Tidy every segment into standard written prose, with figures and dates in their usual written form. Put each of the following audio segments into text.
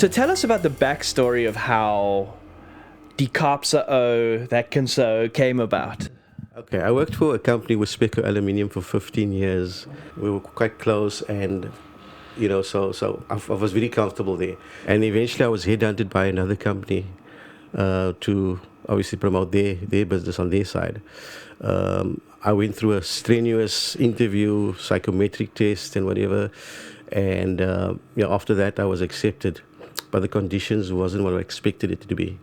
So tell us about the backstory of how die Kaapse that can sew came about. Okay, I worked for a company with Specker Aluminium for 15 years. We were quite close, and I was very comfortable there. And eventually, I was headhunted by another company to obviously promote their business on their side. I went through a strenuous interview, psychometric test, and whatever. And after that, I was accepted, but the conditions wasn't what I expected it to be.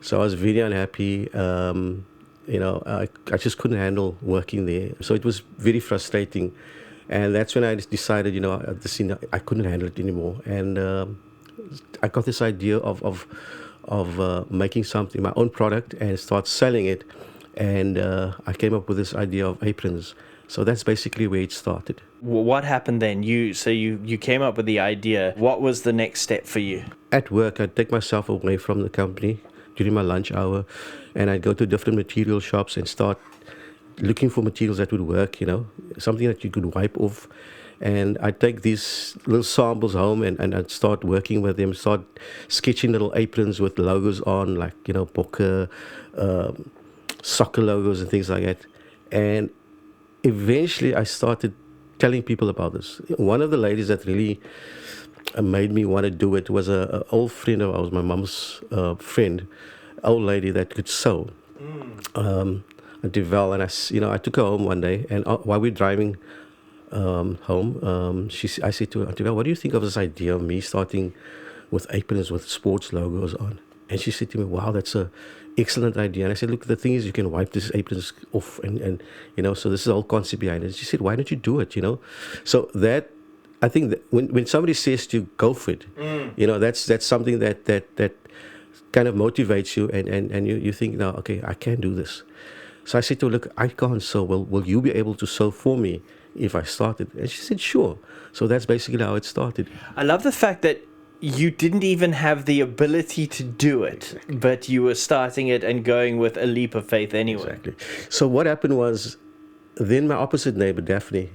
So I was very unhappy. I just couldn't handle working there. So it was very frustrating. And that's when I decided, I couldn't handle it anymore. And I got this idea of making something, my own product, and start selling it. And I came up with this idea of aprons. So that's basically where it started. What happened then? You came up with the idea. What was the next step for you? At work, I'd take myself away from the company during my lunch hour, and I'd go to different material shops and start looking for materials that would work, something that you could wipe off. And I'd take these little samples home and I'd start working with them, start sketching little aprons with logos on, like, Bokke, soccer logos and things like that. And eventually I started telling people about this. One of the ladies that really made me want to do it was an old friend of ours, my mom's friend, old lady that could sew. Devel, and I took her home one day, and while we were driving home, I said to her, Devel, what do you think of this idea of me starting with aprons with sports logos on? And she said to me, wow, that's a excellent idea. And I said, look, the thing is, you can wipe these aprons off, and so this is the whole concept behind it. She said, why don't you do it? So that, I think that when somebody says to you, go for it, that's something that kind of motivates you, and you think, now, okay, I can do this. So I said to her, look, I can't sew. Will you be able to sew for me if I started? And she said, sure. So that's basically how it started. I love the fact that you didn't even have the ability to do it, exactly, but you were starting it and going with a leap of faith anyway. Exactly. So what happened was, then my opposite neighbor, Daphne,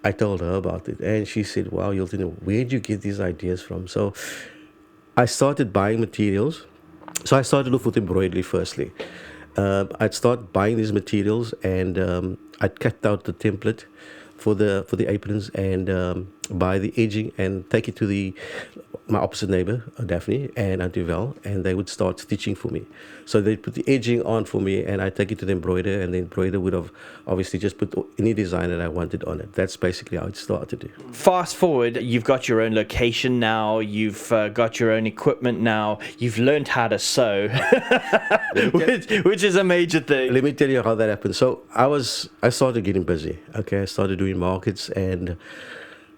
I told her about it, and she said, wow, Hilton, where did you get these ideas from? So I started buying materials. So I started off with embroidery firstly. I'd start buying these materials, and I'd cut out the template for the aprons, and buy the edging and take it to my opposite neighbor, Daphne, and Auntie Val, and they would start stitching for me. So they'd put the edging on for me, and I'd take it to the embroider, and the embroider would have obviously just put any design that I wanted on it. That's basically how it started. Fast forward, you've got your own location now, you've got your own equipment now, you've learned how to sew, which is a major thing. Let me tell you how that happened. So I started getting busy. Okay, I started doing markets, and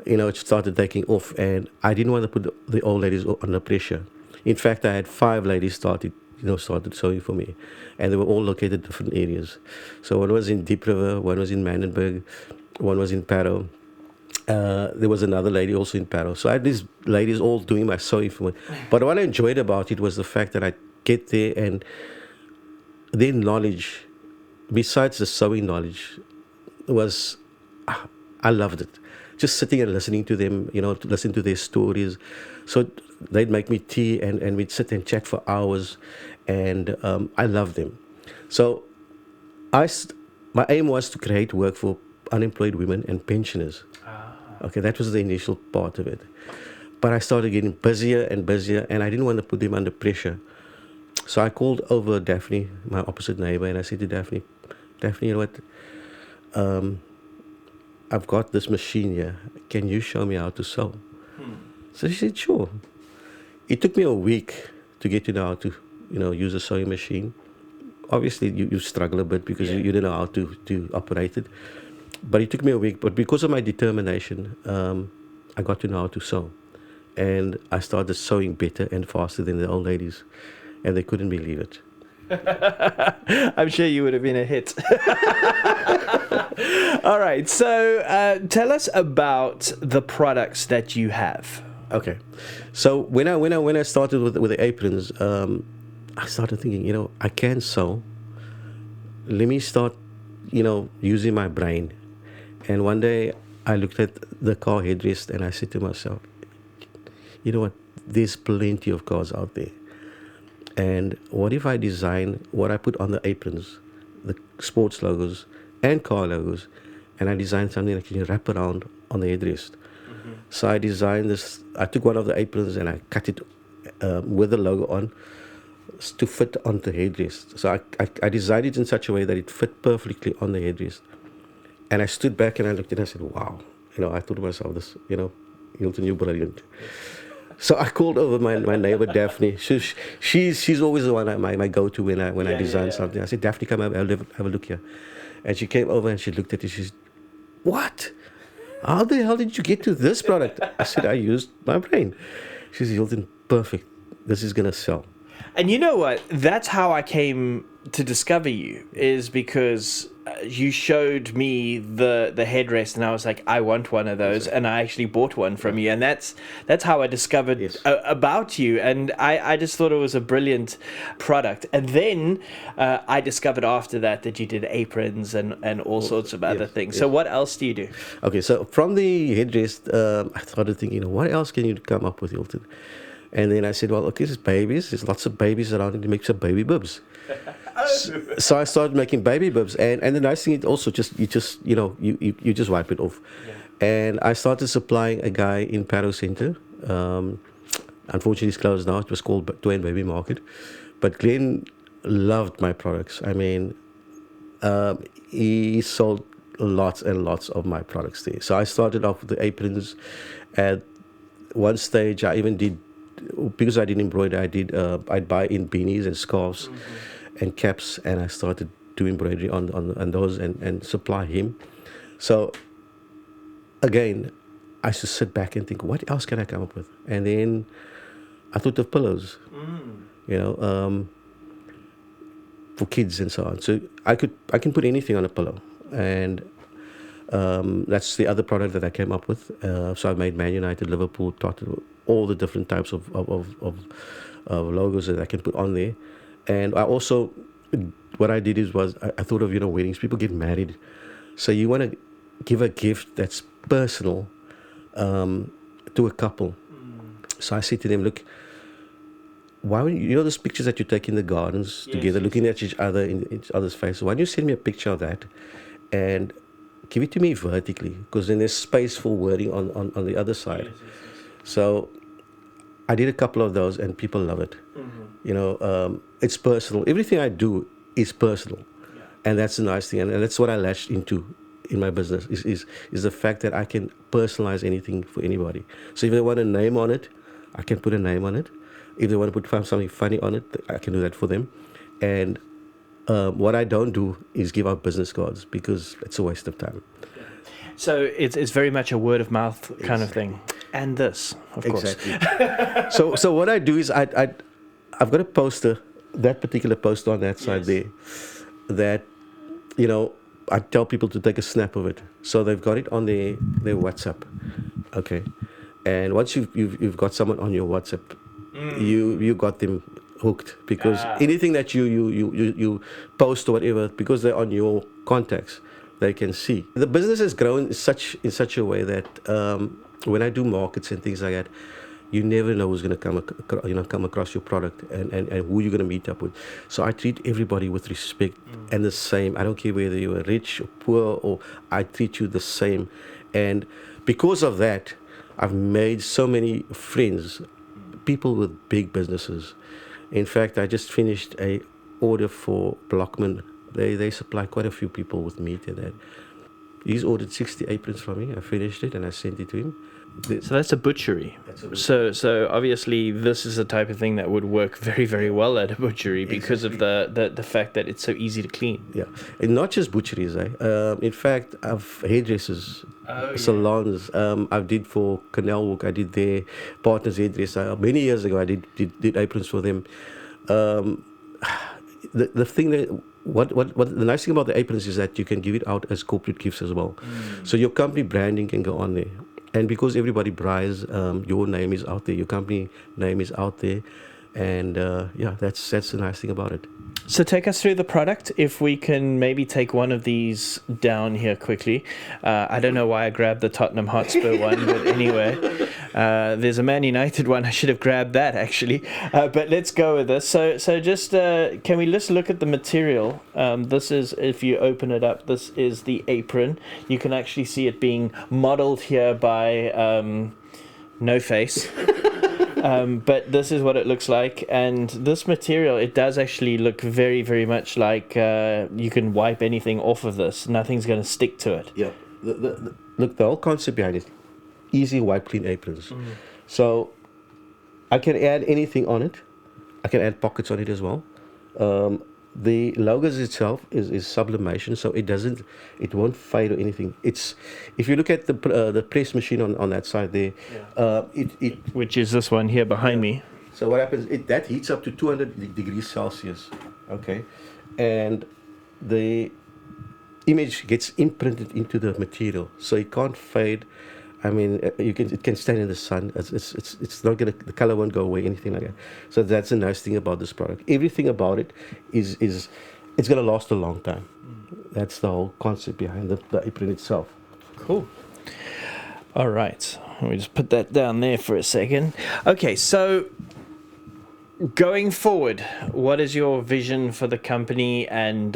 it started taking off, and I didn't want to put the old ladies under pressure. In fact, I had 5 ladies started sewing for me, and they were all located in different areas. So one was in Deep River, one was in Manenberg, one was in Parow. There was another lady also in Parow. So I had these ladies all doing my sewing for me. But what I enjoyed about it was the fact that I'd get there, and their knowledge, besides the sewing knowledge, was, I loved it. Just sitting and listening to them, to listen to their stories. So they'd make me tea, and we'd sit and chat for hours, and I loved them. So my aim was to create work for unemployed women and pensioners. Okay, that was the initial part of it. But I started getting busier and busier, and I didn't want to put them under pressure. So I called over Daphne, my opposite neighbor, and I said to Daphne, you know what? I've got this machine here. Can you show me how to sew? So she said, sure. It took me a week to get to know how to, use a sewing machine. Obviously, you struggle a bit because you don't know how to operate it. But it took me a week. But because of my determination, I got to know how to sew. And I started sewing better and faster than the old ladies. And they couldn't believe it. I'm sure you would have been a hit. All right, so tell us about the products that you have. Okay, so when I started with the aprons, I started thinking, I can sew. Let me start, using my brain. And one day I looked at the car headrest, and I said to myself, you know what, there's plenty of cars out there. And what if I design what I put on the aprons, the sports logos and car logos, and I design something that can wrap around on the headrest. So I designed this. I took one of the aprons and I cut it with the logo on to fit on the headrest. So I designed it in such a way that it fit perfectly on the headrest. And I stood back and I looked at it and I said, wow. I thought to myself, this, Hilton, you're brilliant. So I called over my neighbor Daphne. She's always the one my go-to when I design something. I said, Daphne, come over, have a look here. And she came over and she looked at it. She said, what? How the hell did you get to this product? I said, I used my brain. She said, Hilton, perfect. This is going to sell. And you know what? That's how I came to discover you, is because you showed me the headrest and I was like, I want one of those. And I actually bought one from you. And that's how I discovered about you. And I just thought it was a brilliant product. And then I discovered after that you did aprons and all sorts of other things. So what else do you do? Okay, so from the headrest, I started thinking, what else can you come up with, Hilton? And then I said, well, okay, there's babies. There's lots of babies around and to make some baby bibs. So I started making baby bibs. And the nice thing is also you just wipe it off. Yeah. And I started supplying a guy in Parow Center. Unfortunately, it's closed now. It was called Twain Baby Market. But Glenn loved my products. I mean, he sold lots and lots of my products there. So I started off with the aprons. At one stage, I even did, because I didn't embroider, I'd buy in beanies and scarves and caps, and I started doing embroidery on those and supply him. So again, I used to sit back and think, what else can I come up with? And then I thought of pillows, for kids and so on. So I can put anything on a pillow, and that's the other product that I came up with. So I made Man United, Liverpool, Tottenham, all the different types of logos that I can put on there. And I also, what I did was I thought of, weddings. People get married. So you want to give a gift that's personal to a couple. So I said to them, look, why don't you, those pictures that you take in the gardens together, looking at each other in each other's face, why don't you send me a picture of that and give it to me vertically, because then there's space for wording on the other side. So I did a couple of those and people love it. It's personal. Everything I do is personal. And that's the nice thing. And that's what I latched into in my business is the fact that I can personalize anything for anybody. So if they want a name on it, I can put a name on it. If they want to put something funny on it, I can do that for them. And what I don't do is give out business cards, because it's a waste of time. So it's very much a word of mouth kind of thing. And this, of course. So what I do is I've got a poster, that particular poster on that side there, that, I tell people to take a snap of it. So they've got it on their WhatsApp. Okay. And once you've got someone on your WhatsApp, you got them hooked, because anything that you post or whatever, because they're on your contacts, they can see. The business has grown in such a way that when I do markets and things like that, you never know who's going to come across your product and who you're going to meet up with. So I treat everybody with respect and the same. I don't care whether you're rich or poor, or I treat you the same. And because of that, I've made so many friends, people with big businesses. In fact, I just finished a order for Blockman. They supply quite a few people with meat and that. He's ordered 60 aprons from me. I finished it and I sent it to him. So that's a butchery. So obviously this is the type of thing that would work very, very well at a butchery, because of the fact that it's so easy to clean. Yeah, and not just butcheries. In fact, I've hairdressers, salons. I did for Canal Walk. I did their partner's hairdresser many years ago. I did aprons for them. The thing that what the nice thing about the aprons is that you can give it out as corporate gifts as well. So your company branding can go on there. And because everybody buys, your name is out there, your company name is out there, and that's the nice thing about it. So take us through the product. If we can maybe take one of these down here quickly. I don't know why I grabbed the Tottenham Hotspur one, but anyway, there's a Man United one. I should have grabbed that actually. But let's go with this. So just can we just look at the material? This is, if you open it up, this is the apron. You can actually see it being modeled here by No Face. But this is what it looks like, and this material, it does actually look very, very much like you can wipe anything off of this. Nothing's going to stick to it. Yeah. Look, the whole concept behind it, easy wipe clean aprons. So I can add anything on it. I can add pockets on it as well. The logos itself is sublimation, so it won't fade or anything. It's, if you look at the press machine on that side there, Which is this one here behind me. So what happens? That heats up to 200 degrees Celsius, okay, and the image gets imprinted into the material, so it can't fade. I mean, it can stand in the sun. It's not gonna, the color won't go away, anything like that. So that's the nice thing about this product. Everything about it is it's gonna last a long time. That's the whole concept behind the apron itself. Cool. All right, let me just put that down there for a second. Okay, so going forward, what is your vision for the company, and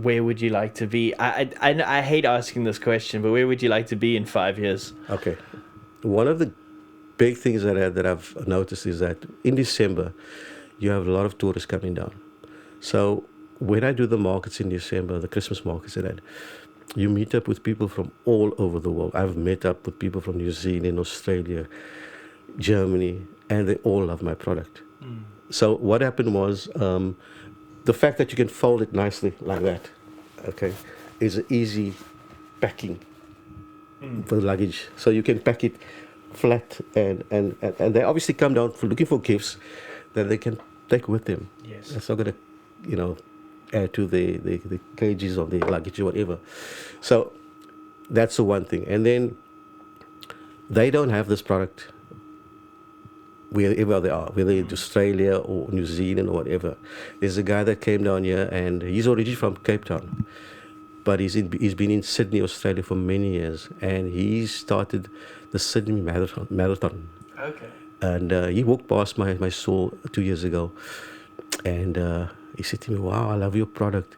where would you like to be? I hate asking this question, but where would you like to be in 5 years? Okay, one of the big things that I've noticed is that in December, you have a lot of tourists coming down. So when I do the markets in December, the Christmas markets and that, you meet up with people from all over the world. I've met up with people from New Zealand, Australia, Germany, and they all love my product. So what happened was, the fact that you can fold it nicely like that, okay, is an easy packing for the luggage. So you can pack it flat, and they obviously come down for looking for gifts that they can take with them. Yes. It's not going to, add to the cages of the luggage or whatever. So that's the one thing. And then they don't have this product wherever they are, whether it's Australia or New Zealand or whatever. There's a guy that came down here, and he's originally from Cape Town, but he's been in Sydney, Australia for many years, and he started the Sydney Marathon. Okay. And he walked past my stall 2 years ago, and he said to me, "Wow, I love your product.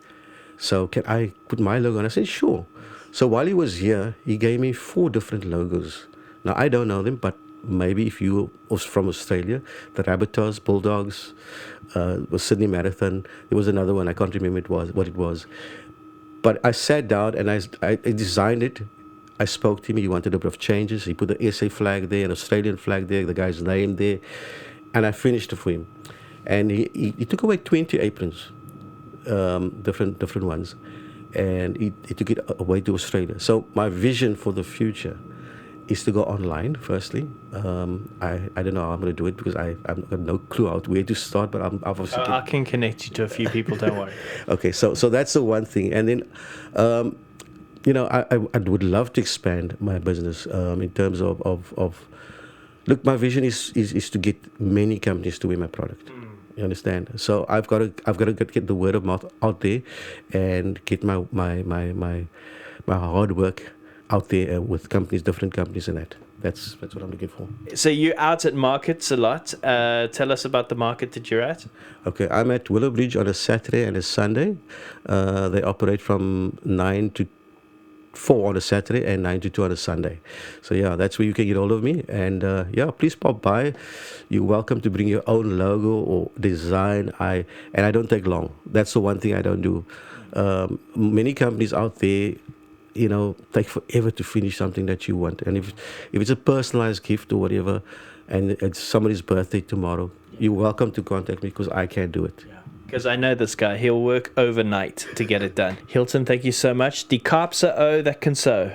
So can I put my logo on?" I said, "Sure." So while he was here, he gave me 4 different logos. Now, I don't know them, but maybe if you was from Australia, the Rabbitohs, Bulldogs, was Sydney Marathon. There was another one, I can't remember what it was. But I sat down and I designed it. I spoke to him. He wanted a bit of changes. He put the SA flag there, an Australian flag there, the guy's name there, and I finished it for him. And he took away 20 aprons, different ones, and he took it away to Australia. So my vision for the future is to go online, firstly. I don't know how I'm going to do it, because I've got no clue where to start, but I'm obviously... I can connect you to a few people, don't worry. Okay, so that's the one thing. And then, I would love to expand my business in terms of look, my vision is to get many companies to wear my product. You understand? So I've got to get the word of mouth out there, and get my hard work out there with companies, different companies, and that's what I'm looking for. So you're out at markets a lot. Tell us about the market that you're at. Okay, I'm at Willowbridge on a Saturday and a Sunday. They operate from 9 to 4 on a Saturday and 9 to 2 on a Sunday. So yeah, that's where you can get hold of me. And please pop by. You're welcome to bring your own logo or design. I don't take long. That's the one thing I don't do. Many companies out there, take forever to finish something that you want. And if it's a personalized gift or whatever, and it's somebody's birthday tomorrow, you're welcome to contact me, because I can't do it. Because I know this guy. He'll work overnight to get it done. Hilton, thank you so much. Die Kaapse O that can sew.